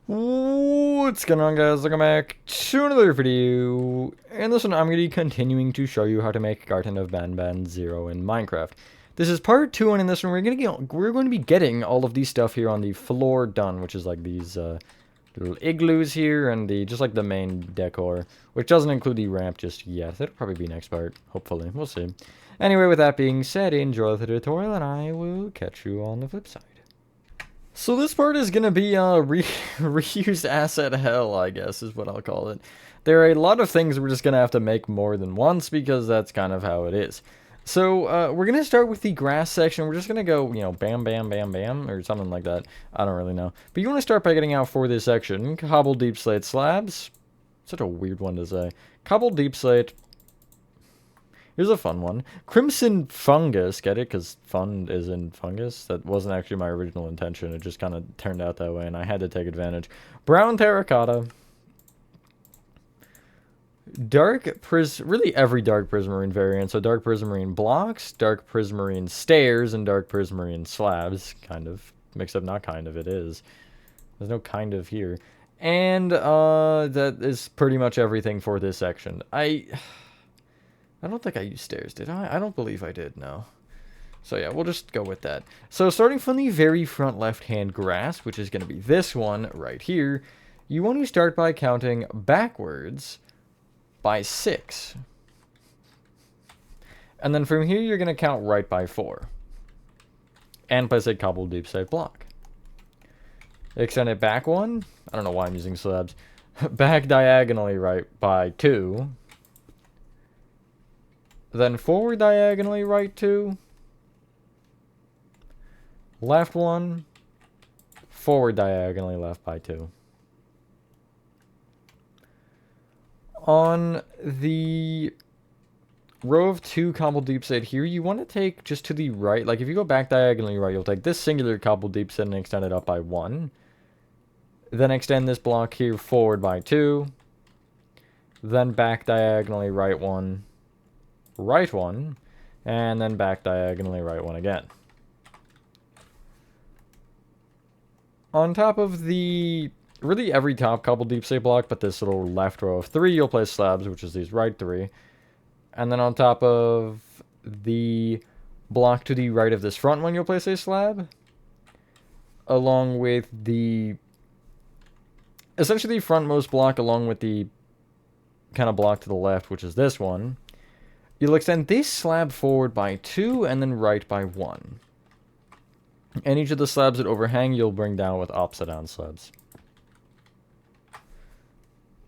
What's going on, guys? Welcome back to another video. In this one, I'm going to be continuing to show you how to make Garten of BanBan 0 in Minecraft. This is part 2, and in this one, we're going to be getting all of these stuff here on the floor done, which is like these little igloos here, and just like the main decor, which doesn't include the ramp just yet. That'll probably be next part, hopefully. We'll see. Anyway, with that being said, enjoy the tutorial, and I will catch you on the flip side. So this part is going to be reused asset hell, I guess, is what I'll call it. There are a lot of things we're just going to have to make more than once, because that's kind of how it is. So, we're going to start with the grass section. We're just going to go, bam, bam, bam, bam, or something like that. I don't really know. But you want to start by getting out for this section. Cobble deep slate slabs. Such a weird one to say. Cobble deep slate. Here's a fun one. Crimson fungus. Get it? Because fun is in fungus. That wasn't actually my original intention. It just kind of turned out that way, and I had to take advantage. Brown terracotta. Really every dark prismarine variant. So dark prismarine blocks, dark prismarine stairs, and dark prismarine slabs. Kind of. Mixed up, not kind of, it is. There's no kind of here. And, that is pretty much everything for this section. I don't think I used stairs, did I? I don't believe I did, no. So yeah, we'll just go with that. So starting from the very front left-hand grass, which is going to be this one right here, you want to start by counting backwards by 6. And then from here, you're going to count right by 4. And place a cobble deep slate block. Extend it back 1. I don't know why I'm using slabs. Back diagonally right by 2. Then forward diagonally right 2. Left 1. Forward diagonally left by 2. On the row of 2 cobble deep slate here, you want to take just to the right. Like if you go back diagonally right, you'll take this singular cobble deep slate and extend it up by 1. Then extend this block here forward by 2. Then back diagonally right 1. Right 1, and then back diagonally right 1 again. On top of really every top cobble deep slate block, but this little left row of 3, you'll place slabs, which is these right 3. And then on top of the block to the right of this front one, you'll place a slab. Along with essentially the frontmost block, along with the kind of block to the left, which is this one. You'll extend this slab forward by 2 and then right by 1. And each of the slabs that overhang, you'll bring down with upside down slabs.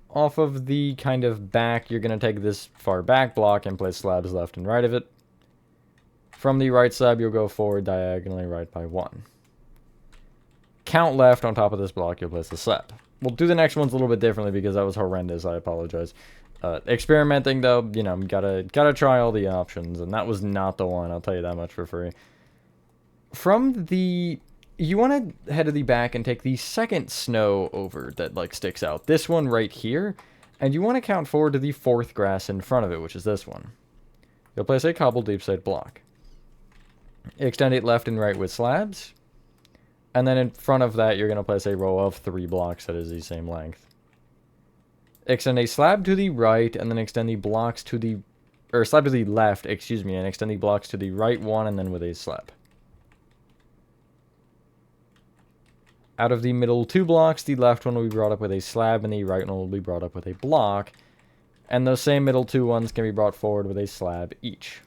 Off of the kind of back, you're going to take this far back block and place slabs left and right of it. From the right slab, you'll go forward diagonally right by 1. Count left on top of this block, you'll place the slab. We'll do the next ones a little bit differently because that was horrendous, I apologize. Experimenting though, gotta try all the options, and that was not the one, I'll tell you that much for free. You want to head to the back and take the second snow over that like sticks out, this one right here, and you want to count forward to the 4th grass in front of it, which is this one. You'll place a cobble deep slate block. Extend it left and right with slabs, and then in front of that you're going to place a row of 3 blocks that is the same length. Extend a slab to the right, and then extend the blocks to the... Or slab to the left, excuse me, and extend the blocks to the right one, and then with a slab. Out of the middle 2 blocks, the left one will be brought up with a slab, and the right one will be brought up with a block. And those same middle 2 ones can be brought forward with a slab each.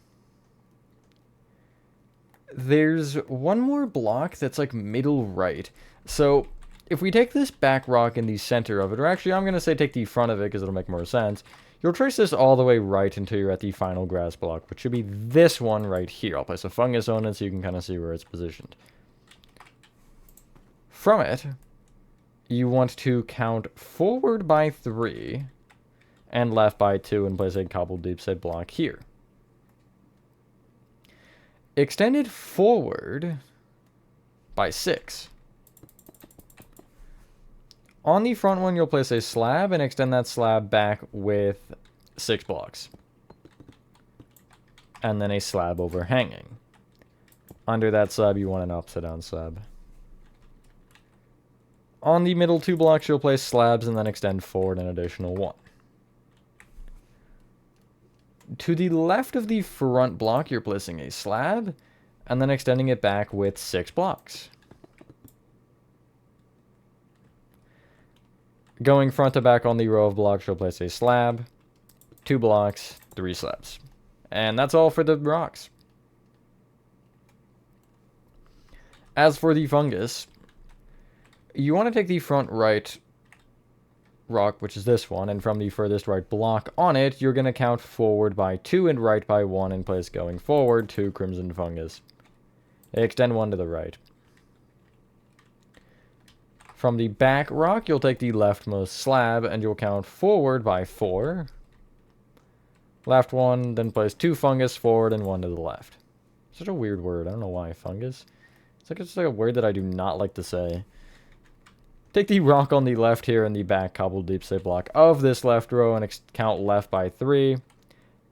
There's one more block that's like middle right. So if we take this back rock in the center of it, or actually I'm going to say take the front of it because it'll make more sense, you'll trace this all the way right until you're at the final grass block, which should be this one right here. I'll place a fungus on it so you can kind of see where it's positioned. From it, you want to count forward by 3 and left by 2 and place a cobble deep slate block here. Extend it forward by 6. On the front one, you'll place a slab and extend that slab back with 6 blocks. And then a slab overhanging. Under that slab, you want an upside down slab. On the middle 2 blocks, you'll place slabs and then extend forward an additional 1. To the left of the front block, you're placing a slab and then extending it back with 6 blocks. Going front to back on the row of blocks, you'll place a slab, 2 blocks, 3 slabs. And that's all for the rocks. As for the fungus, you want to take the front right rock, which is this one, and from the furthest right block on it, you're going to count forward by 2 and right by 1 and place going forward 2 crimson fungus. Extend 1 to the right. From the back rock, you'll take the leftmost slab and you'll count forward by 4. Left 1, then place 2 fungus forward and 1 to the left. Such a weird word. I don't know why. Fungus? It's like a word that I do not like to say. Take the rock on the left here in the back cobbled deep slate block of this left row and count left by 3.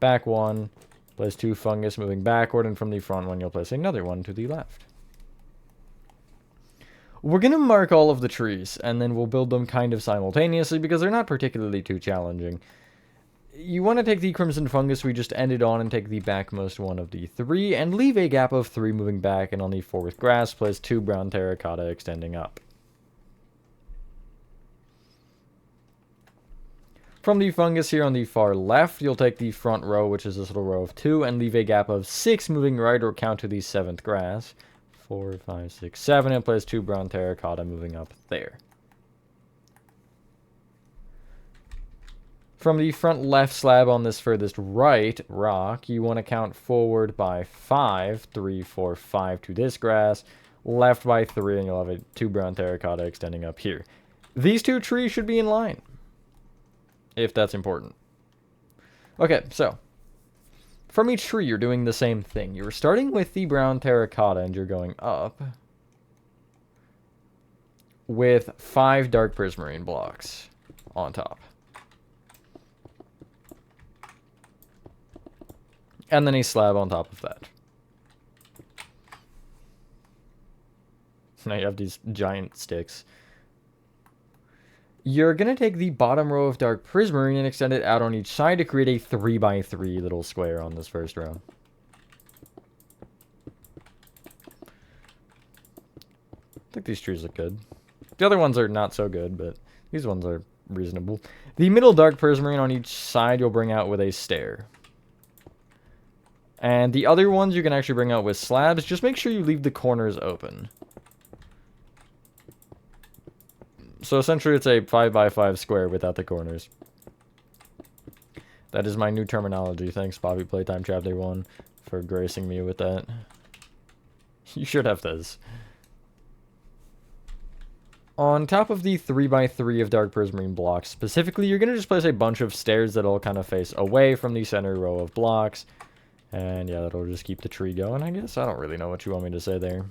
Back 1. Place 2 fungus moving backward, and from the front one, you'll place another one to the left. We're going to mark all of the trees, and then we'll build them kind of simultaneously because they're not particularly too challenging. You want to take the crimson fungus we just ended on and take the backmost one of the 3 and leave a gap of 3 moving back, and on the 4th grass, place 2 brown terracotta extending up. From the fungus here on the far left, you'll take the front row, which is this little row of 2, and leave a gap of 6 moving right or count to the 7th grass. 4, 5, 6, 7, and place 2 brown terracotta moving up there. From the front left slab on this furthest right rock, you want to count forward by 5, 3, 4, 5 to this grass, left by 3, and you'll have 2 brown terracotta extending up here. These 2 trees should be in line, if that's important. Okay, so from each tree, you're doing the same thing. You're starting with the brown terracotta, and you're going up with 5 dark prismarine blocks on top. And then a slab on top of that. Now you have these giant sticks. You're going to take the bottom row of dark prismarine and extend it out on each side to create a 3 by 3 little square on this first row. I think these trees look good. The other ones are not so good, but these ones are reasonable. The middle dark prismarine on each side you'll bring out with a stair. And the other ones you can actually bring out with slabs. Just make sure you leave the corners open. So essentially it's a 5 by 5 square without the corners. That is my new terminology. Thanks, Bobby Playtime Chapter 1, for gracing me with that. You should have this. On top of the 3 by 3 of dark prismarine blocks, specifically, you're going to just place a bunch of stairs that all kind of face away from the center row of blocks. And yeah, that'll just keep the tree going, I guess. I don't really know what you want me to say there.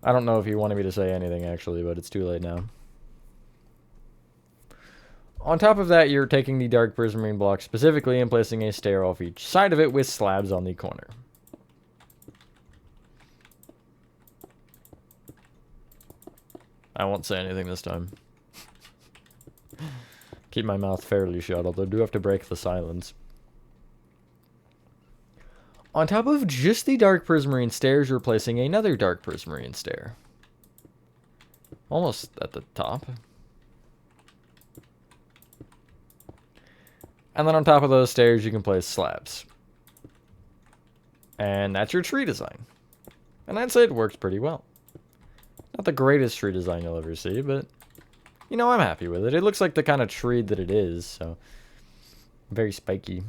I don't know if you wanted me to say anything, actually, but it's too late now. On top of that, you're taking the dark prismarine block specifically and placing a stair off each side of it with slabs on the corner. I won't say anything this time. Keep my mouth fairly shut, although I do have to break the silence. On top of just the dark prismarine stairs, you're placing another dark prismarine stair. Almost at the top. And then on top of those stairs, you can place slabs. And that's your tree design. And I'd say it works pretty well. Not the greatest tree design you'll ever see, but, you know, I'm happy with it. It looks like the kind of tree that it is, so very spiky.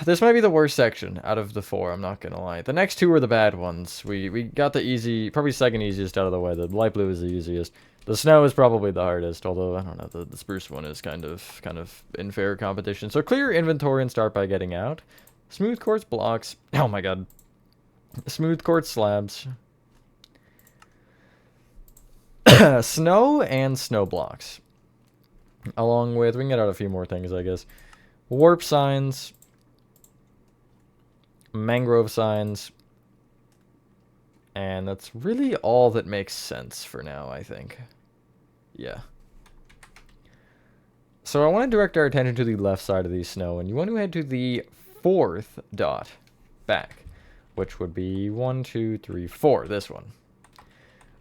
This might be the worst section out of the 4, I'm not gonna lie. The next 2 are the bad ones. We got the easy, probably second easiest out of the way. The light blue is the easiest. The snow is probably the hardest, although, I don't know, the spruce one is kind of in fair competition. So clear your inventory and start by getting out. Smooth quartz blocks. Oh my god. Smooth quartz slabs. Snow and snow blocks. Along with, we can get out a few more things, I guess. Warp signs. Mangrove signs, And that's really all that makes sense for now, I think. Yeah. So I want to direct our attention to the left side of the snow, and you want to head to the 4th dot back, which would be 1, 2, 3, 4, this one.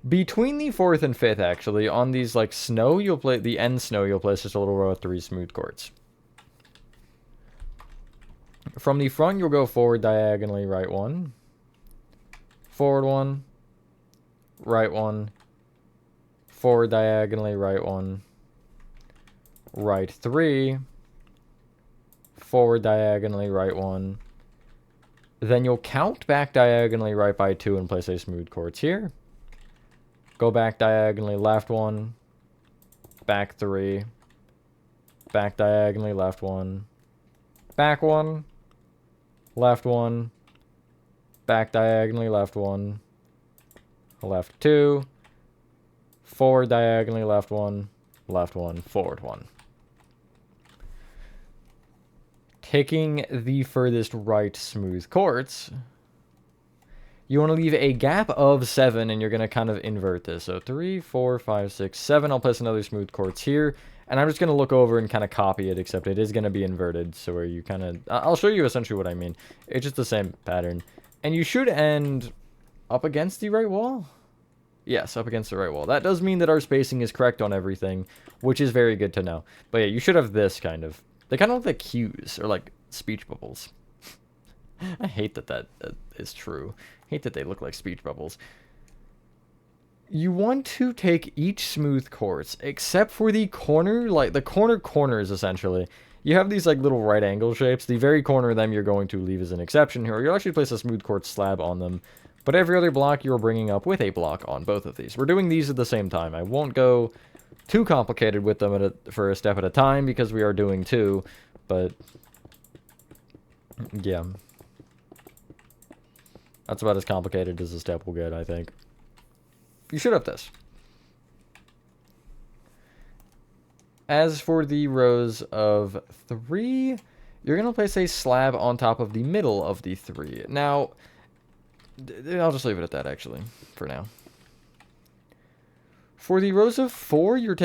Between the 4th and 5th, actually, on these, like, snow, you'll play, the end snow, you'll place just a little row of 3 smooth quartz. From the front, you'll go forward diagonally, right 1, forward 1, right 1, forward diagonally, right 1, right 3, forward diagonally, right 1. Then you'll count back diagonally right by 2 and place a smooth quartz here. Go back diagonally left 1, back 3, back diagonally left 1, back 1, left 1, back diagonally left 1, left 2, forward diagonally left 1, forward 1. Taking the furthest right smooth quartz, you want to leave a gap of 7, and you're going to kind of invert this. So 3, 4, 5, 6, 7. I'll place another smooth quartz here, and I'm just going to look over and kind of copy it, except it is going to be inverted, so where you kind of... I'll show you essentially what I mean. It's just the same pattern. And you should end up against the right wall. Yes, up against the right wall. That does mean that our spacing is correct on everything, which is very good to know. But yeah, you should have this kind of... They kind of look like cues, or like speech bubbles. I hate that is true. I hate that they look like speech bubbles. You want to take each smooth quartz, except for the corner, like the corners essentially. You have these like little right angle shapes. The very corner of them you're going to leave as an exception here. You'll actually place a smooth quartz slab on them. But every other block you're bringing up with a block on both of these. We're doing these at the same time. I won't go too complicated with them for a step at a time because we are doing 2. But yeah. That's about as complicated as a step will get, I think. You should have this. As for the rows of 3, you're going to place a slab on top of the middle of the 3. Now, I'll just leave it at that, actually, for now. For the rows of 4, you're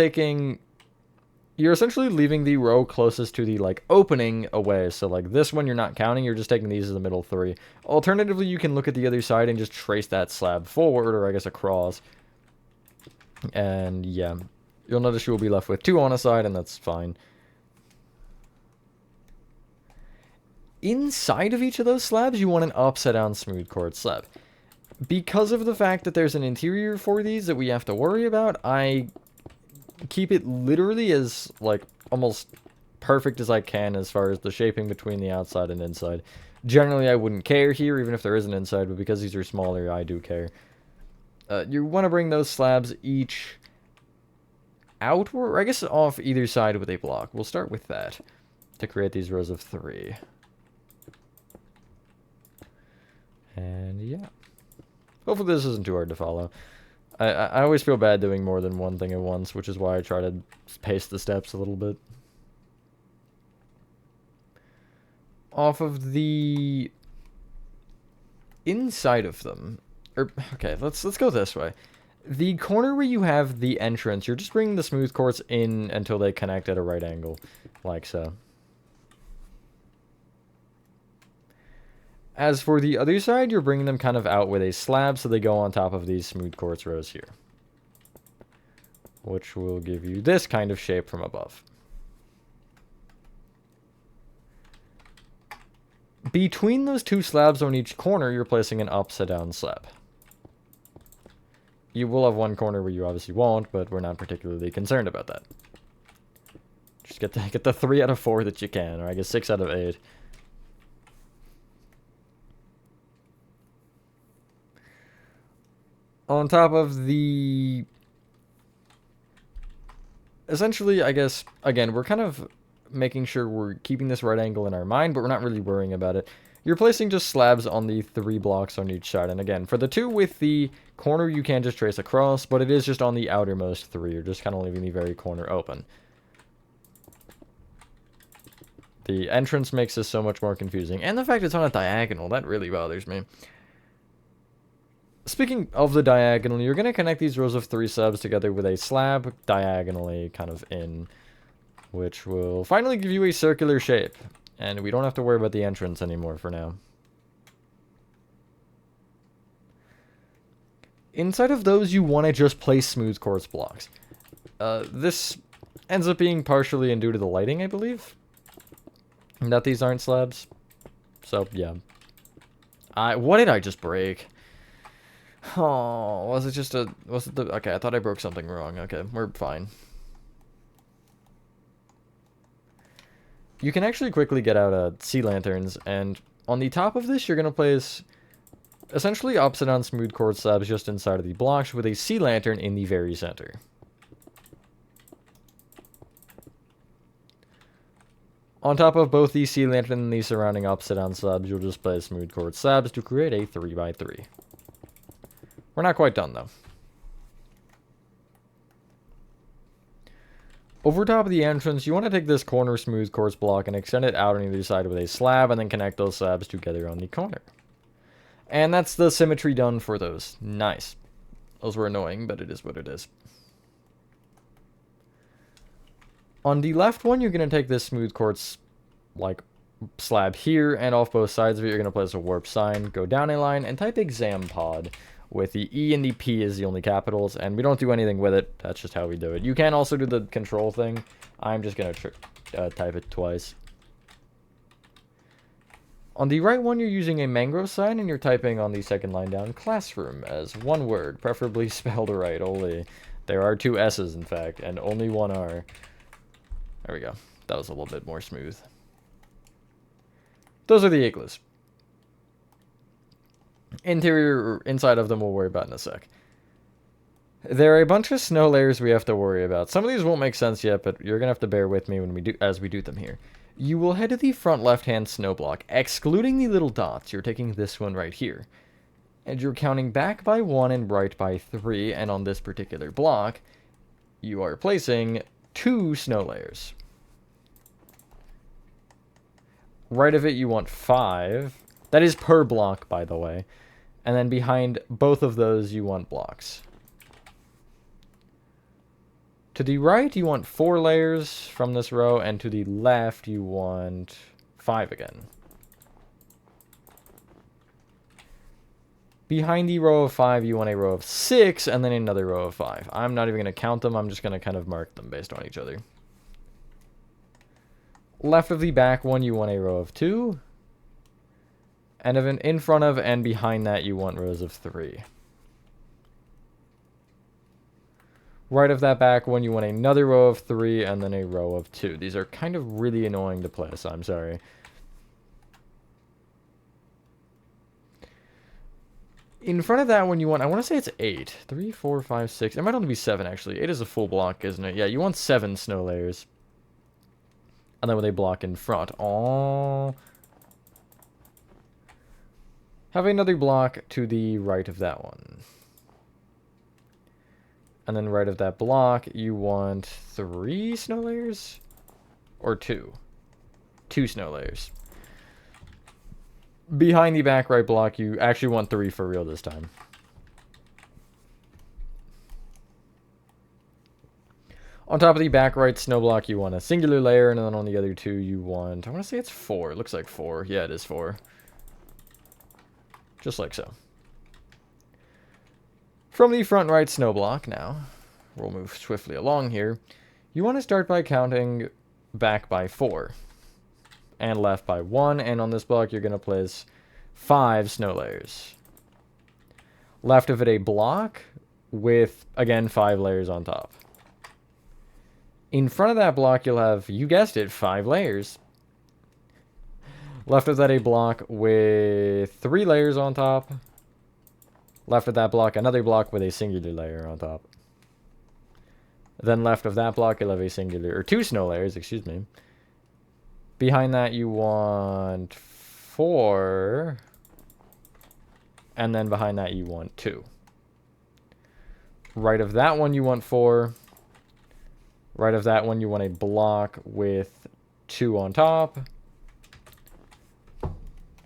essentially leaving the row closest to the, like, opening away. So, like, this one you're not counting, you're just taking these as the middle 3. Alternatively, you can look at the other side and just trace that slab forward, or I guess across. And, yeah. You'll notice you will be left with 2 on a side, and that's fine. Inside of each of those slabs, you want an upside-down smooth quartz slab. Because of the fact that there's an interior for these that we have to worry about, I keep it literally as, like, almost perfect as I can as far as the shaping between the outside and inside. Generally, I wouldn't care here, even if there is an inside, but because these are smaller, I do care. You want to bring those slabs each outward, or I guess off either side with a block. We'll start with that to create these rows of 3. And yeah. Hopefully this isn't too hard to follow. I always feel bad doing more than one thing at once, which is why I try to pace the steps a little bit. Off of the inside of them, okay, let's go this way. The corner where you have the entrance, you're just bringing the smooth quartz in until they connect at a right angle, like so. As for the other side, you're bringing them kind of out with a slab so they go on top of these smooth quartz rows here, which will give you this kind of shape from above. Between those 2 slabs on each corner, you're placing an upside-down slab. You will have one corner where you obviously won't, but we're not particularly concerned about that. Just get the 3 out of 4 that you can, or I guess 6 out of 8. On top of the... Essentially, I guess, again, we're kind of making sure we're keeping this right angle in our mind, but we're not really worrying about it. You're placing just slabs on the 3 blocks on each side. And again, for the 2 with the corner, you can just trace across, but it is just on the outermost 3. You're just kind of leaving the very corner open. The entrance makes this so much more confusing. And the fact it's on a diagonal, that really bothers me. speaking of the diagonal, you're going to connect these rows of 3 slabs together with a slab diagonally kind of in, which will finally give you a circular shape. And we don't have to worry about the entrance anymore for now. Inside of those, you want to just place smooth quartz blocks. This ends up being partially due to the lighting, I believe. And that these aren't slabs. So, yeah. What did I just break? Oh, was it just a... Was it the... Okay, I thought I broke something wrong. Okay, we're fine. You can actually quickly get out sea lanterns, and on the top of this, you're going to place essentially upside down smooth quartz slabs just inside of the blocks with a sea lantern in the very center. On top of both the sea lantern and the surrounding upside down slabs, you'll just place smooth quartz slabs to create a 3x3. We're not quite done, though. Over top of the entrance, you want to take this corner smooth quartz block and extend it out on either side with a slab, and then connect those slabs together on the corner. And that's the symmetry done for those. Nice. Those were annoying, but it is what it is. On the left one, you're going to take this smooth quartz, like, slab here, and off both sides of it, you're going to place a warp sign, go down a line, and type exam pod, with the E and the P as the only capitals, and we don't do anything with it. That's just how we do it. You can also do the control thing. I'm just going to type it twice. On the right one, you're using a mangrove sign, and you're typing on the second line down, classroom, as one word, preferably spelled right, only. There are 2 S's, in fact, and only 1 R. There we go. That was a little bit more smooth. Those are the igloos. Interior, inside of them, we'll worry about in a sec. There are a bunch of snow layers we have to worry about. Some of these won't make sense yet, but you're going to have to bear with me as we do them here. You will head to the front left-hand snow block, excluding the little dots. You're taking this one right here. And you're counting back by 1 and right by 3, and on this particular block, you are placing 2 snow layers. Right of it, you want 5. That is per block, by the way. And then behind both of those, you want blocks. To the right, you want 4 layers from this row, and to the left, you want 5 again. Behind the row of 5, you want a row of 6, and then another row of 5. I'm not even going to count them, I'm just going to kind of mark them based on each other. Left of the back one, you want a row of 2. And in front of and behind that, you want rows of 3. Right of that back one, you want another row of 3, and then a row of 2. These are kind of really annoying to place, I'm sorry. In front of that one, you want, I want to say it's 8. 3, 4, 5, 6. It might only be 7, actually. 8 is a full block, isn't it? Yeah, you want 7 snow layers. And then with a block in front. Aww. Have another block to the right of that one. And then right of that block, you want 3 snow layers? Or 2? 2 snow layers. Behind the back right block, you actually want 3 for real this time. On top of the back right snow block, you want a singular layer, and then on the other 2, you want, I want to say it's 4. It looks like 4. Yeah, it is 4. Just like so. From the front right snow block now, we'll move swiftly along here. You want to start by counting back by 4. And left by 1, and on this block you're going to place 5 snow layers. Left of it a block with, again, 5 layers on top. In front of that block you'll have, you guessed it, 5 layers. Left of that a block with 3 layers on top. Left of that block, another block with a singular layer on top. Then left of that block you'll have a singular, or 2 snow layers, excuse me. Behind that you want 4. And then behind that you want 2. Right of that one you want 4. Right of that one you want a block with 2 on top.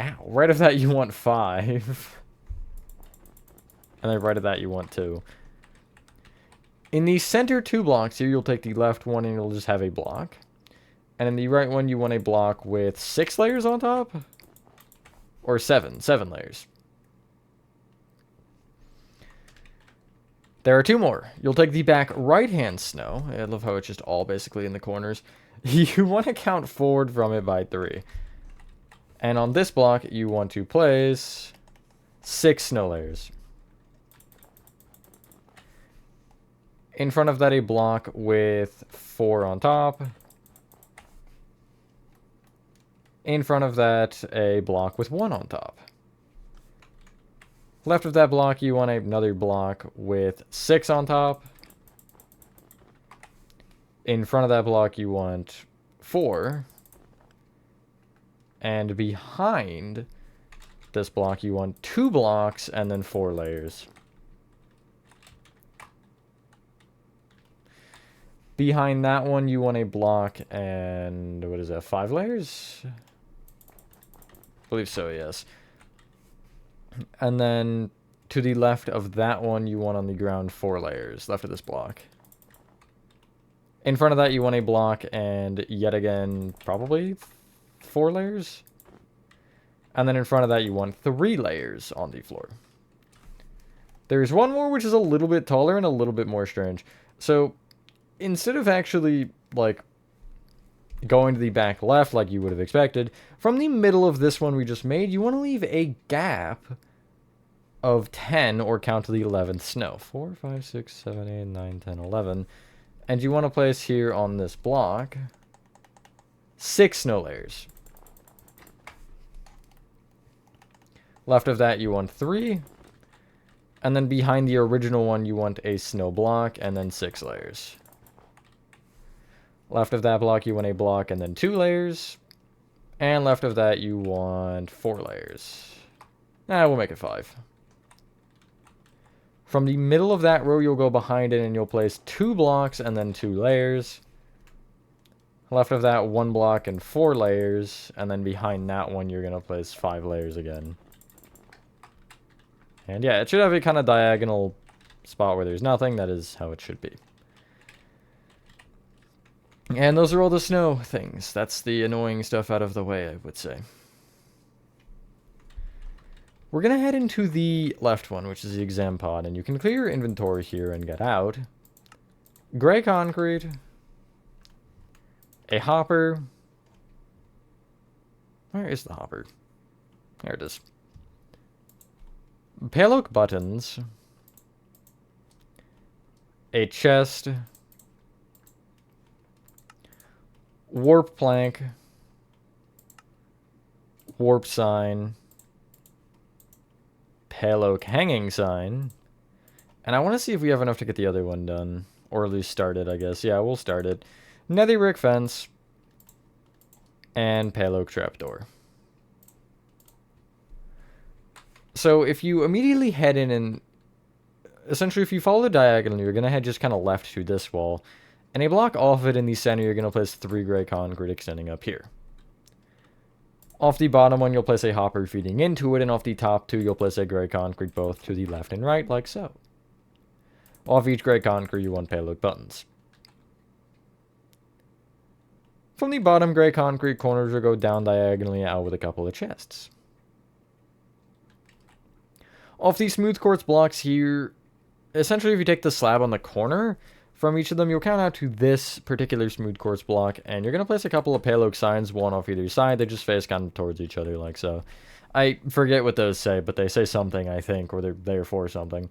Ow. Right of that you want 5. And then right of that, you want 2. In the center 2 blocks here, you'll take the left one and you'll just have a block. And in the right one, you want a block with 6 layers on top? Or 7. 7 layers. There are 2 more. You'll take the back right-hand snow. I love how it's just all basically in the corners. You want to count forward from it by 3. And on this block, you want to place 6 snow layers. In front of that, a block with 4 on top. In front of that, a block with 1 on top. Left of that block, you want another block with 6 on top. In front of that block, you want 4. And behind this block, you want 2 blocks and then 4 layers. Behind that one, you want a block and, what is that, 5 layers? I believe so, yes. And then to the left of that one, you want on the ground 4 layers, left of this block. In front of that, you want a block and yet again, probably 4 layers. And then in front of that, you want 3 layers on the floor. There's one more which is a little bit taller and a little bit more strange. So instead of actually, like, going to the back left like you would have expected, from the middle of this one we just made, you want to leave a gap of 10, or count to the 11th snow. 4, 5, 6, 7, 8, 9, 10, 11. And you want to place here on this block 6 snow layers. Left of that, you want 3. And then behind the original one, you want a snow block and then 6 layers. Left of that block, you want a block and then 2 layers. And left of that, you want 4 layers. We'll make it 5. From the middle of that row, you'll go behind it and you'll place 2 blocks and then 2 layers. Left of that, 1 block and 4 layers. And then behind that one, you're going to place 5 layers again. And yeah, it should have a kind of diagonal spot where there's nothing. That is how it should be. And those are all the snow things. That's the annoying stuff out of the way, I would say. We're going to head into the left one, which is the exam pod. And you can clear your inventory here and get out. Gray concrete. A hopper. Where is the hopper? There it is. Pale oak buttons. A chest. Warp plank. Warp sign. Pale oak hanging sign. And I want to see if we have enough to get the other one done. Or at least start it, I guess. Yeah, we'll start it. Nether brick fence. And pale oak trapdoor. So if you immediately head in and... essentially, if you follow the diagonal, you're going to head just kind of left to this wall. And a block off of it in the center, you're going to place 3 gray concrete extending up here. Off the bottom one, you'll place a hopper feeding into it. And off the top 2, you'll place a gray concrete both to the left and right, like so. Off each gray concrete, you want pale oak buttons. From the bottom gray concrete, corners will go down diagonally out with a couple of chests. Off these smooth quartz blocks here, essentially if you take the slab on the corner, from each of them you'll count out to this particular smooth quartz block, and you're going to place a couple of pale oak signs, one off either side. They just face kind of towards each other like so. I forget what those say, but they say something, I think, or they're there for something.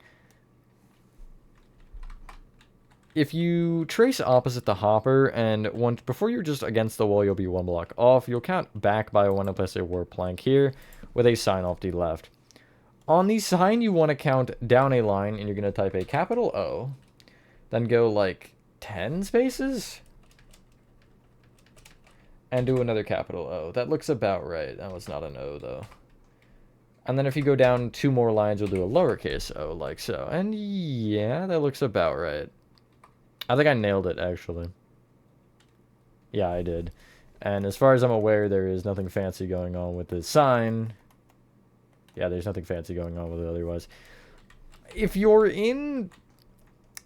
If you trace opposite the hopper, and once before you're just against the wall, you'll be 1 block off. You'll count back by 1 and place a warp plank here with a sign off the left. On the sign, you want to count down a line, and you're going to type a capital O, then go like 10 spaces, and do another capital O. That looks about right. That was not an O, though. And then if you go down 2 more lines, you'll do a lowercase o, like so. And yeah, that looks about right. I think I nailed it, actually. Yeah, I did. And as far as I'm aware, there is nothing fancy going on with this sign. Yeah, there's nothing fancy going on with it otherwise. If you're in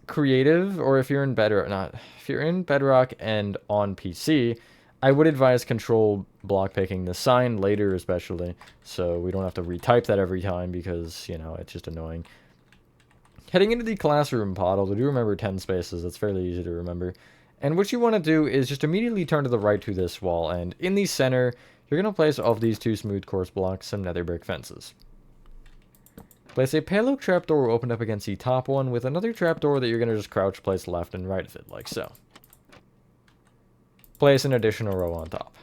creative, or if you're in Bedrock, not if you're in Bedrock and on PC, I would advise control block picking the sign later, especially, so we don't have to retype that every time because, you know, it's just annoying. Heading into the classroom pod, although do remember 10 spaces, it's fairly easy to remember. And what you want to do is just immediately turn to the right to this wall, and in the center, you're going to place of these 2 smooth quartz blocks some nether brick fences. Place a pale oak trapdoor opened up against the top one with another trapdoor that you're going to just crouch place left and right of it, like so. Place an additional row on top.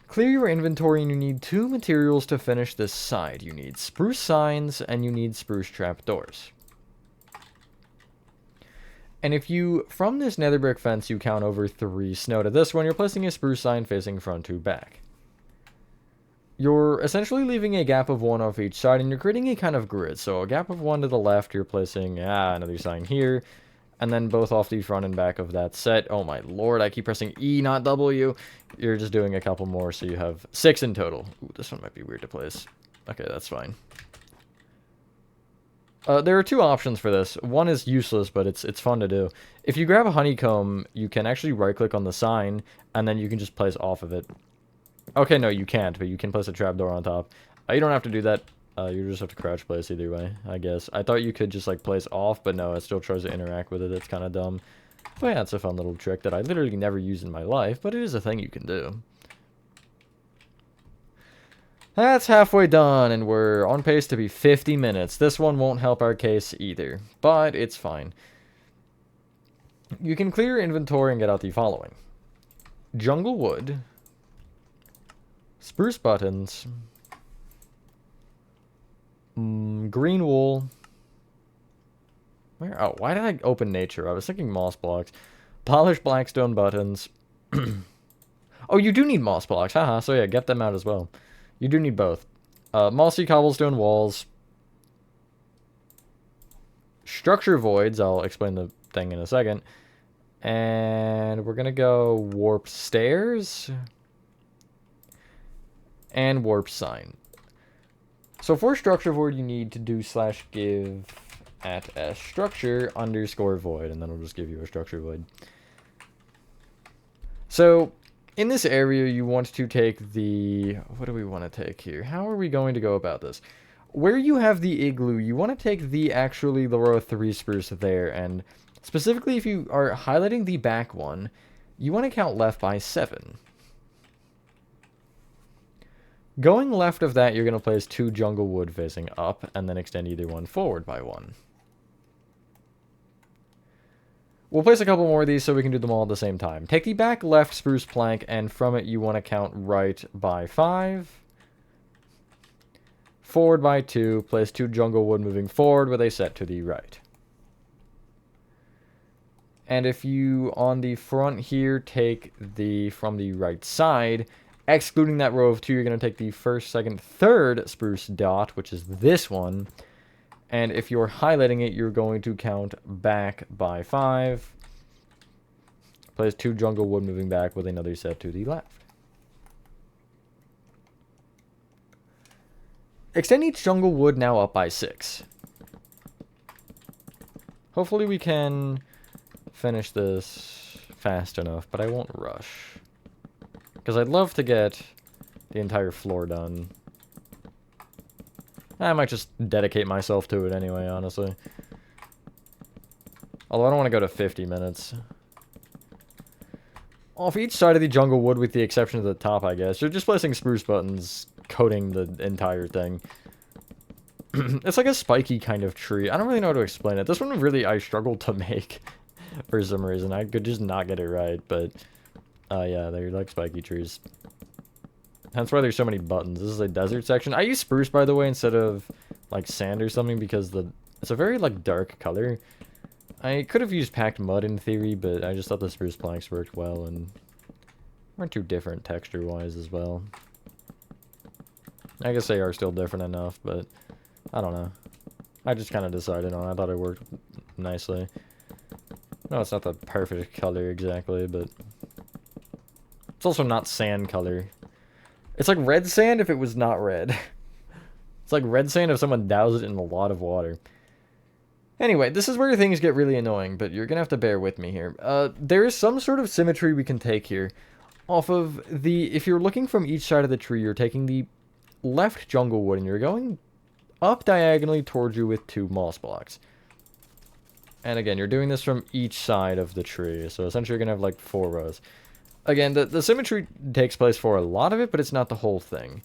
Clear your inventory and you need 2 materials to finish this side. You need spruce signs and you need spruce trapdoors. And if you, from this nether brick fence, you count over 3 snow to this one, you're placing a spruce sign facing front to back. You're essentially leaving a gap of 1 off each side, and you're creating a kind of grid. So a gap of 1 to the left, you're placing another sign here, and then both off the front and back of that set. Oh my lord, I keep pressing E, not W. You're just doing a couple more, so you have 6 in total. Ooh, this one might be weird to place. Okay, that's fine. There are 2 options for this. One is useless, but it's fun to do. If you grab a honeycomb, you can actually right-click on the sign, and then you can just place off of it. Okay, no, you can't, but you can place a trapdoor on top. You don't have to do that. You just have to crouch place either way, I guess. I thought you could just, like, place off, but no, it still tries to interact with it. It's kind of dumb. But yeah, it's a fun little trick that I literally never use in my life, but it is a thing you can do. That's halfway done, and we're on pace to be 50 minutes. This one won't help our case either, but it's fine. You can clear your inventory and get out the following. Jungle wood. Spruce buttons. Green wool. Where? Oh, why did I open nature? I was thinking moss blocks. Polished blackstone buttons. Oh, you do need moss blocks. Haha, so yeah, get them out as well. You do need both. Mossy cobblestone walls. Structure voids. I'll explain the thing in a second. And we're gonna go warp stairs. And warp sign. So for structure void, you need to do /give at s structure _ void, and then it'll just give you a structure void. So in this area, you want to take the, what do we want to take here? How are we going to go about this? Where you have the igloo, you want to take the row 3 spruce there, and specifically if you are highlighting the back one, you want to count left by 7. Going left of that, you're going to place 2 jungle wood facing up, and then extend either one forward by 1. We'll place a couple more of these so we can do them all at the same time. Take the back left spruce plank, and from it you want to count right by 5. Forward by 2. Place 2 jungle wood moving forward with a set to the right. And if you, on the front here, take the, from the right side, excluding that row of 2, you're going to take the 1st, 2nd, 3rd spruce dot, which is this one. And if you're highlighting it, you're going to count back by 5. Place 2 jungle wood moving back with another set to the left. Extend each jungle wood now up by 6. Hopefully we can finish this fast enough, but I won't rush. Because I'd love to get the entire floor done. I might just dedicate myself to it anyway, honestly. Although I don't want to go to 50 minutes. Off each side of the jungle wood, with the exception of the top, I guess, you're just placing spruce buttons, coating the entire thing. It's like a spiky kind of tree. I don't really know how to explain it. This one really, I struggled to make for some reason. I could just not get it right, but... yeah, they're like spiky trees. That's why there's so many buttons. This is a desert section. I use spruce, by the way, instead of, like, sand or something, because it's a very, like, dark color. I could have used packed mud in theory, but I just thought the spruce planks worked well, and weren't too different texture-wise as well. I guess they are still different enough, but I don't know. I just kind of decided on it. I thought it worked nicely. No, it's not the perfect color exactly, but... It's also not sand color. It's like red sand if it was not red. It's like red sand if someone doused it in a lot of water. Anyway, this is where things get really annoying, but you're gonna have to bear with me here. There is some sort of symmetry we can take here. Off of the... If you're looking from each side of the tree, you're taking the left jungle wood, and you're going up diagonally towards you with 2 moss blocks. And again, you're doing this from each side of the tree, so essentially you're gonna have like 4 rows. Again, the symmetry takes place for a lot of it, but it's not the whole thing.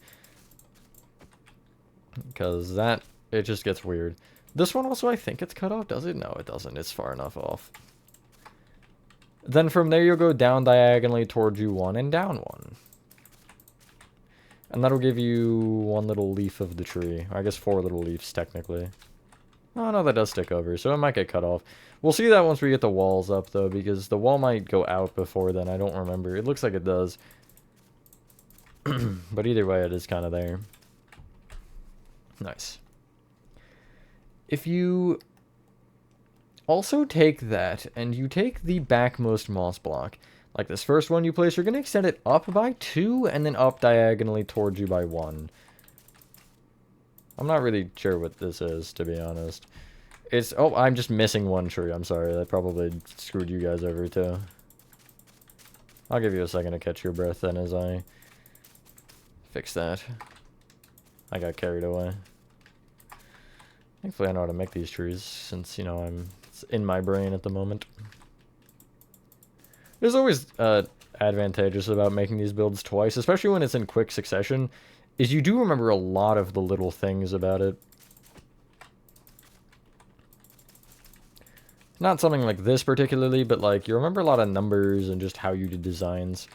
Because that... It just gets weird. This one also, I think it's cut off, does it? No, it doesn't. It's far enough off. Then from there, you'll go down diagonally towards you 1 and down 1. And that'll give you 1 little leaf of the tree. I guess 4 little leaves, technically. Oh, no, that does stick over, so it might get cut off. We'll see that once we get the walls up, though, because the wall might go out before then. I don't remember. It looks like it does. But either way, it is kind of there. Nice. If you also take that, and you take the backmost moss block, like this first one you place, you're going to extend it up by 2, and then up diagonally towards you by 1. I'm not really sure what this is, to be honest. It's... Oh, I'm just missing 1 tree. I'm sorry. That probably screwed you guys over, too. I'll give you a second to catch your breath, then, as I fix that. I got carried away. Thankfully, I know how to make these trees, since, you know, it's in my brain at the moment. There's always advantageous about making these builds twice, especially when it's in quick succession, is you do remember a lot of the little things about it. Not something like this particularly, but, like, you remember a lot of numbers and just how you did designs.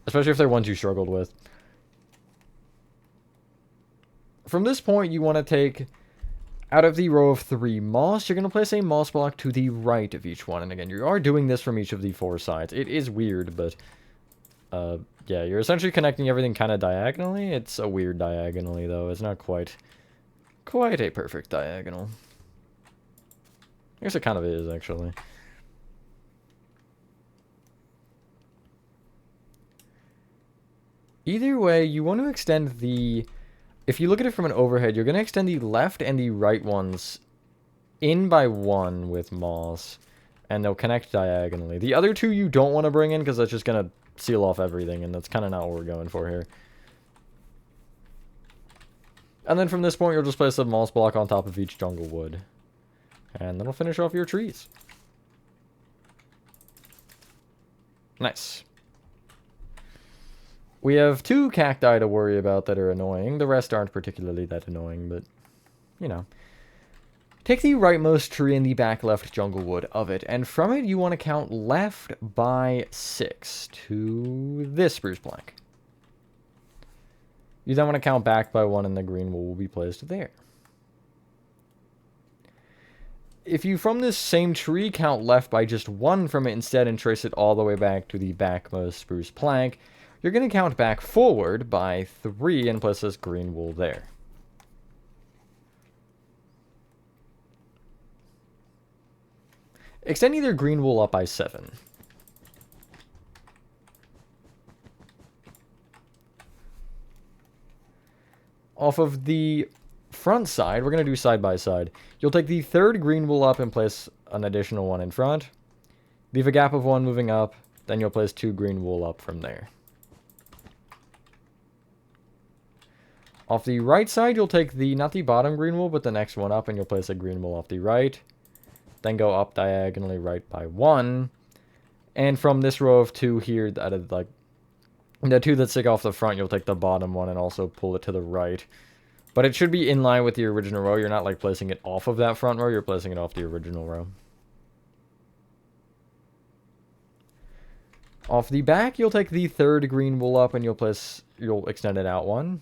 Especially if they're ones you struggled with. From this point, you want to take... Out of the row of 3 moss, you're going to place a moss block to the right of each one. And again, you are doing this from each of the 4 sides. It is weird, but... yeah, you're essentially connecting everything kind of diagonally. It's a weird diagonally, though. It's not quite a perfect diagonal. I guess it kind of is, actually. Either way, you want to extend the... If you look at it from an overhead, you're going to extend the left and the right ones in by 1 with moss, and they'll connect diagonally. The other 2 you don't want to bring in, because that's just going to seal off everything, and that's kind of not what we're going for here. And then from this point, you'll just place a moss block on top of each jungle wood. And that'll finish off your trees. Nice. We have 2 cacti to worry about that are annoying. The rest aren't particularly that annoying, but, you know. Take the rightmost tree in the back left jungle wood of it, and from it you want to count left by 6 to this spruce plank. You then want to count back by 1, and the green wool will be placed there. If you, from this same tree, count left by just 1 from it instead and trace it all the way back to the backmost spruce plank, you're going to count back forward by 3 and place this green wool there. Extend either green wool up by 7. Off of the front side, we're going to do side by side. You'll take the 3rd green wool up and place an additional 1 in front. Leave a gap of 1 moving up, then you'll place 2 green wool up from there. Off the right side, you'll take the, not the bottom green wool, but the next one up, and you'll place a green wool off the right. Then go up diagonally right by 1. And from this row of 2 here, that is like, the 2 that stick off the front, you'll take the bottom one and also pull it to the right. But it should be in line with the original row. You're not like placing it off of that front row, you're placing it off the original row. Off the back, you'll take the 3rd green wool up and you'll extend it out 1.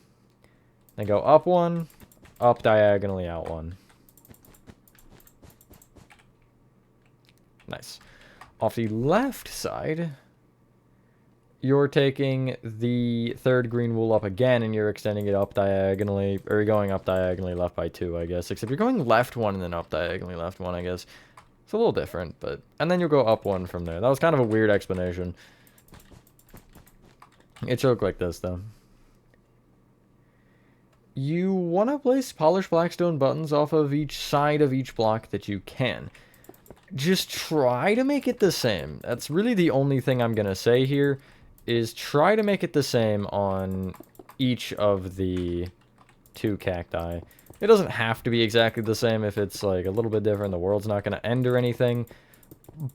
Then go up 1, up diagonally out 1. Nice. Off the left side, you're taking the 3rd green wool up again and you're extending it up diagonally, or you're going up diagonally left by 2, I guess. Except you're going left 1 and then up diagonally left 1, I guess. It's a little different, but... And then you'll go up 1 from there. That was kind of a weird explanation. It should look like this, though. you want to place polished blackstone buttons off of each side of each block that you can. Just try to make it the same. That's really the only thing I'm going to say here, is try to make it the same on each of the 2 cacti. It doesn't have to be exactly the same. If it's like a little bit different, the world's not going to end or anything.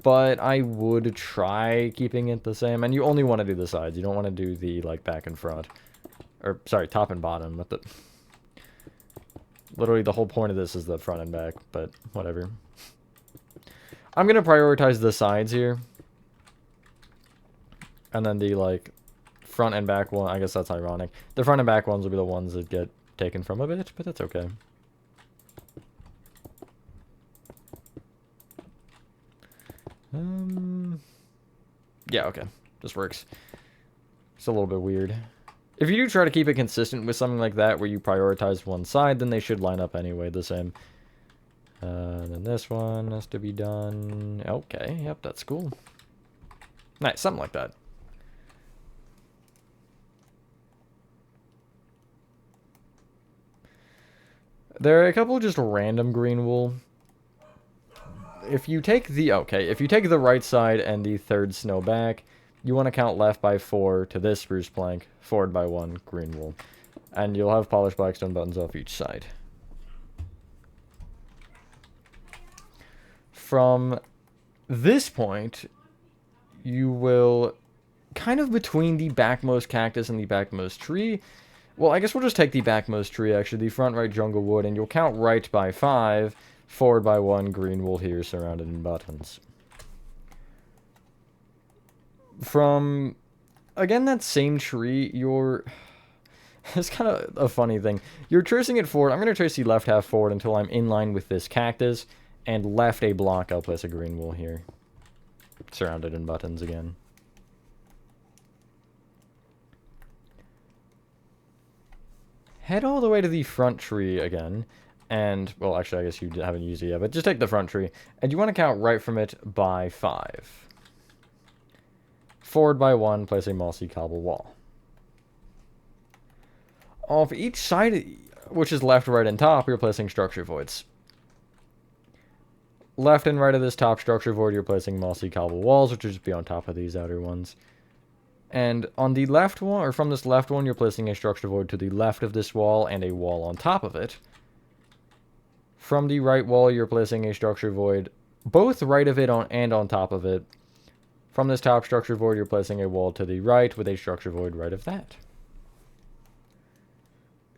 But I would try keeping it the same. And you only want to do the sides. You don't want to do the like back and front. Or, sorry, top and bottom. With the... Literally the whole point of this is the front and back, but whatever. I'm going to prioritize the sides here. And then the, like, front and back one, I guess that's ironic. The front and back ones will be the ones that get taken from a bit, but that's okay. Yeah, okay. This works. It's a little bit weird. If you do try to keep it consistent with something like that, where you prioritize one side, then they should line up anyway the same. Then this one has to be done. Okay, yep, that's cool. Nice, something like that. There are a couple of just random green wool. If you take the right side and the 3rd snow back, you want to count left by 4 to this spruce plank, forward by 1 green wool. And you'll have polished blackstone buttons off each side. From this point, you will, kind of between the backmost cactus and the backmost tree, well, I guess we'll just take the backmost tree, actually, the front right jungle wood, and you'll count right by 5, forward by 1 green wool here, surrounded in buttons. From, again, that same tree, you're... It's kind of a funny thing. You're tracing it forward. I'm going to trace the left half forward until I'm in line with this cactus, and left a block, I'll place a green wool here. Surrounded in buttons again. Head all the way to the front tree again, and, well, actually, I guess you haven't used it yet, but just take the front tree, and you want to count right from it by 5. Forward by 1, place a mossy cobble wall. Off each side, which is left, right, and top, you're placing structure voids. Left and right of this top structure void, you're placing mossy cobble walls, which will just be on top of these outer ones. And on the left one, or from this left one, you're placing a structure void to the left of this wall and a wall on top of it. From the right wall, you're placing a structure void both right of it and on top of it. From this top structure void, you're placing a wall to the right with a structure void right of that.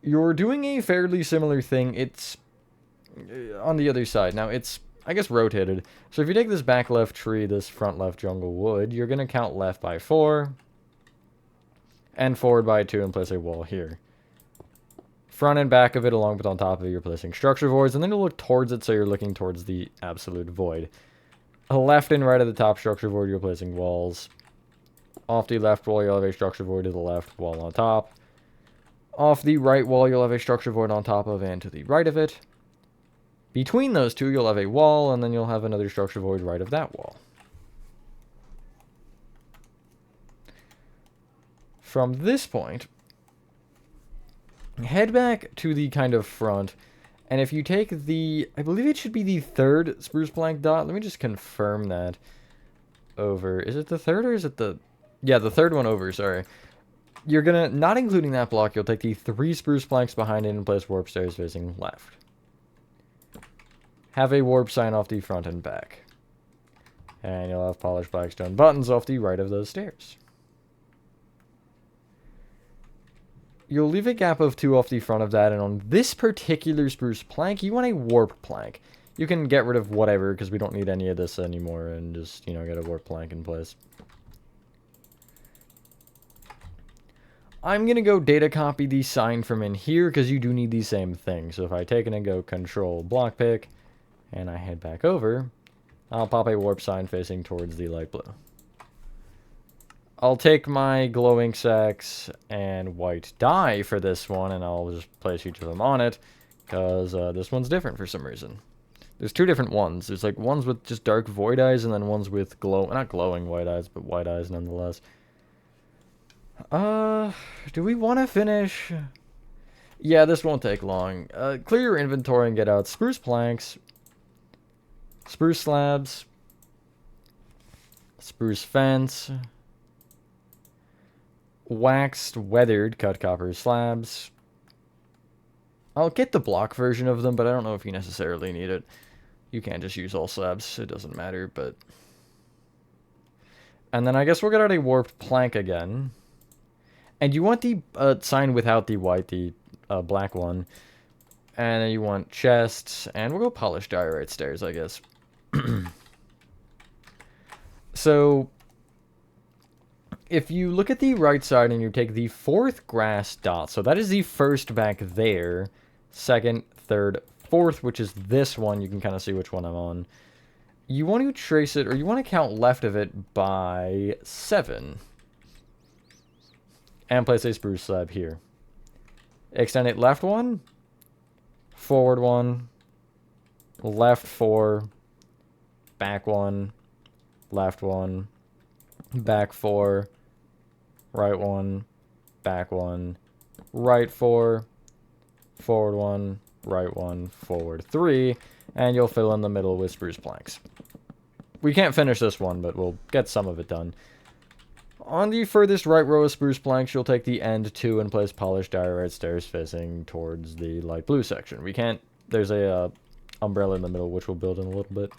You're doing a fairly similar thing. It's on the other side. Now, it's, I guess, rotated. So if you take this back left tree, this front left jungle wood, you're going to count left by 4 and forward by 2 and place a wall here. Front and back of it, along with on top of it, you're placing structure voids, and then you'll look towards it so you're looking towards the absolute void. Left and right of the top structure void, you're placing walls. Off the left wall, you'll have a structure void to the left, wall on top. Off the right wall, you'll have a structure void on top of and to the right of it. Between those two, you'll have a wall, and then you'll have another structure void right of that wall. From this point, head back to the kind of front, and if you take the, I believe it should be the 3rd spruce plank dot. Let me just confirm that over. Is it the 3rd or is it the, yeah, the 3rd one over, sorry. You're gonna, not including that block, you'll take the 3 spruce planks behind it and place warp stairs facing left. Have a warp sign off the front and back. And you'll have polished blackstone buttons off the right of those stairs. You'll leave a gap of 2 off the front of that, and on this particular spruce plank, you want a warp plank. You can get rid of whatever, because we don't need any of this anymore, and just, you know, get a warp plank in place. I'm going to go data copy the sign from in here, because you do need the same thing. So if I take it and go control block pick, and I head back over, I'll pop a warp sign facing towards the light blue. I'll take my glowing sacks and white dye for this one, and I'll just place each of them on it, because this one's different for some reason. There's 2 different ones. There's like ones with just dark void eyes, and then ones with not glowing white eyes, but white eyes nonetheless. Do we want to finish? Yeah, this won't take long. Clear your inventory and get out spruce planks, spruce slabs, spruce fence, waxed, weathered, cut copper slabs. I'll get the block version of them, but I don't know if you necessarily need it. You can't just use all slabs, it doesn't matter, but... And then I guess we'll get out a warped plank again. And you want the sign without the white, the black one. And then you want chests, and we'll go polished diorite stairs, I guess. So, if you look at the right side and you take the fourth grass dot, so that is the first back there, second, third, fourth, which is this one, you can kind of see which one I'm on. You want to trace it, or you want to count left of it by 7. And place a spruce slab here. Extend it left 1, forward 1, left 4, back 1, left 1, back 4, right 1, back 1, right 4, forward 1, right 1, forward 3, and you'll fill in the middle with spruce planks. We can't finish this one, but we'll get some of it done. On the furthest right row of spruce planks, you'll take the end 2 and place polished diorite stairs facing towards the light blue section. We can't... There's a umbrella in the middle, which we'll build in a little bit.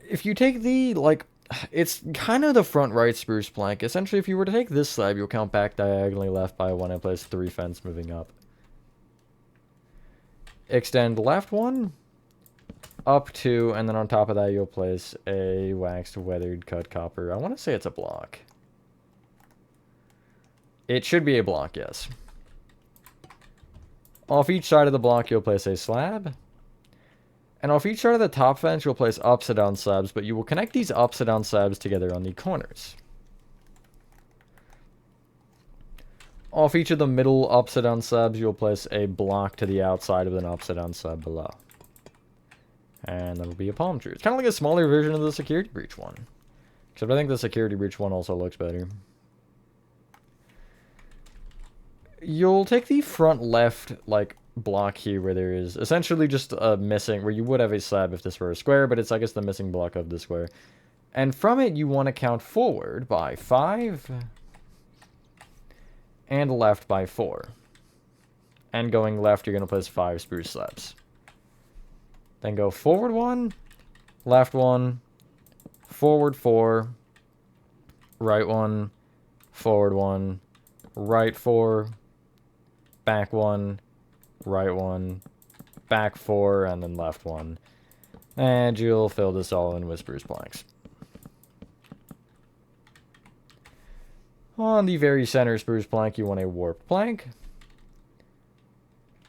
If you take the, like... It's kind of the front right spruce plank. Essentially, if you were to take this slab, you'll count back diagonally left by 1 and place 3 fence moving up. Extend left 1, up 2, and then on top of that you'll place a waxed, weathered, cut copper. I want to say it's a block. It should be a block, yes. Off each side of the block you'll place a slab. And off each side of the top fence you'll place upside down slabs, but you will connect these upside down slabs together on the corners. Off each of the middle upside down slabs, you'll place a block to the outside of an upside down slab below. And that'll be a palm tree. It's kind of like a smaller version of the security breach one. Except I think the security breach one also looks better. You'll take the front left, like, block here where there is essentially just a missing, where you would have a slab if this were a square, but it's, I guess, the missing block of the square. And from it, you want to count forward by 5... and left by 4. And going left, you're going to place 5 spruce slabs. Then go forward 1, left 1, forward 4, right 1, forward 1, right 4, back 1, right 1, back 4, and then left 1. And you'll fill this all in with spruce planks. On the very center spruce plank, you want a warp plank.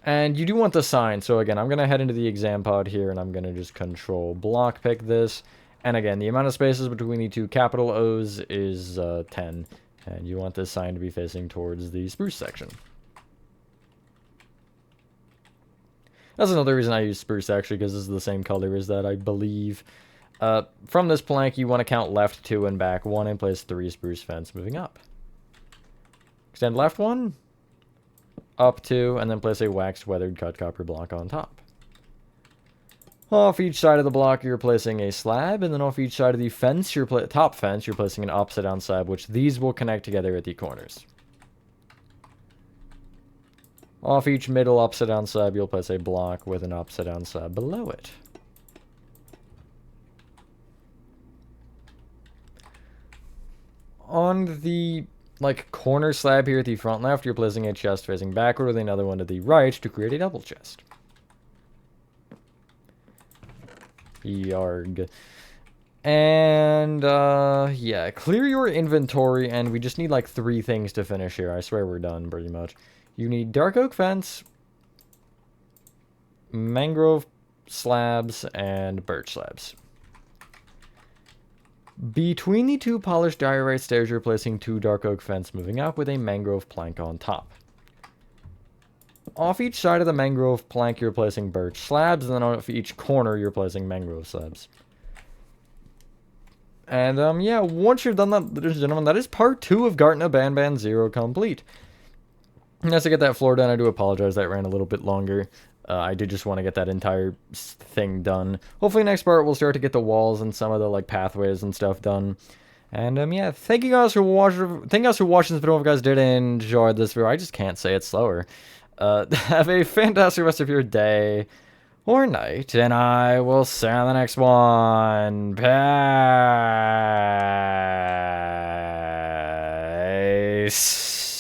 And you do want the sign, so again, I'm going to head into the exam pod here, and I'm going to just control block pick this. And again, the amount of spaces between the two capital O's is 10. And you want this sign to be facing towards the spruce section. That's another reason I use spruce, actually, because this is the same color as that, I believe. From this plank, you want to count left 2 and back 1 and place 3 spruce fence moving up. Extend left 1, up 2, and then place a waxed, weathered, cut copper block on top. Off each side of the block, you're placing a slab, and then off each side of the fence, top fence, you're placing an upside down slab, which these will connect together at the corners. Off each middle upside down slab, you'll place a block with an upside down slab below it. On the corner slab here at the front left, you're placing a chest facing backward with another one to the right to create a double chest. Yarg. And, yeah, clear your inventory, and we just need, 3 things to finish here. I swear we're done, pretty much. You need dark oak fence, mangrove slabs, and birch slabs. Between the 2 polished diorite stairs, you're placing 2 dark oak fence moving up with a mangrove plank on top. Off each side of the mangrove plank, you're placing birch slabs, and then off each corner, you're placing mangrove slabs. And, yeah, once you've done that, ladies and gentlemen, that is part 2 of Garten of BanBan 0 complete. As I get that floor done, I do apologize that ran a little bit longer. I did just want to get that entire thing done. Hopefully next part we'll start to get the walls and some of the like pathways and stuff done. And yeah, thank you guys for watching. Thank you guys for watching this video. If you guys did enjoy this video, I just can't say it slower. Have a fantastic rest of your day or night, and I will see you on the next one. Peace.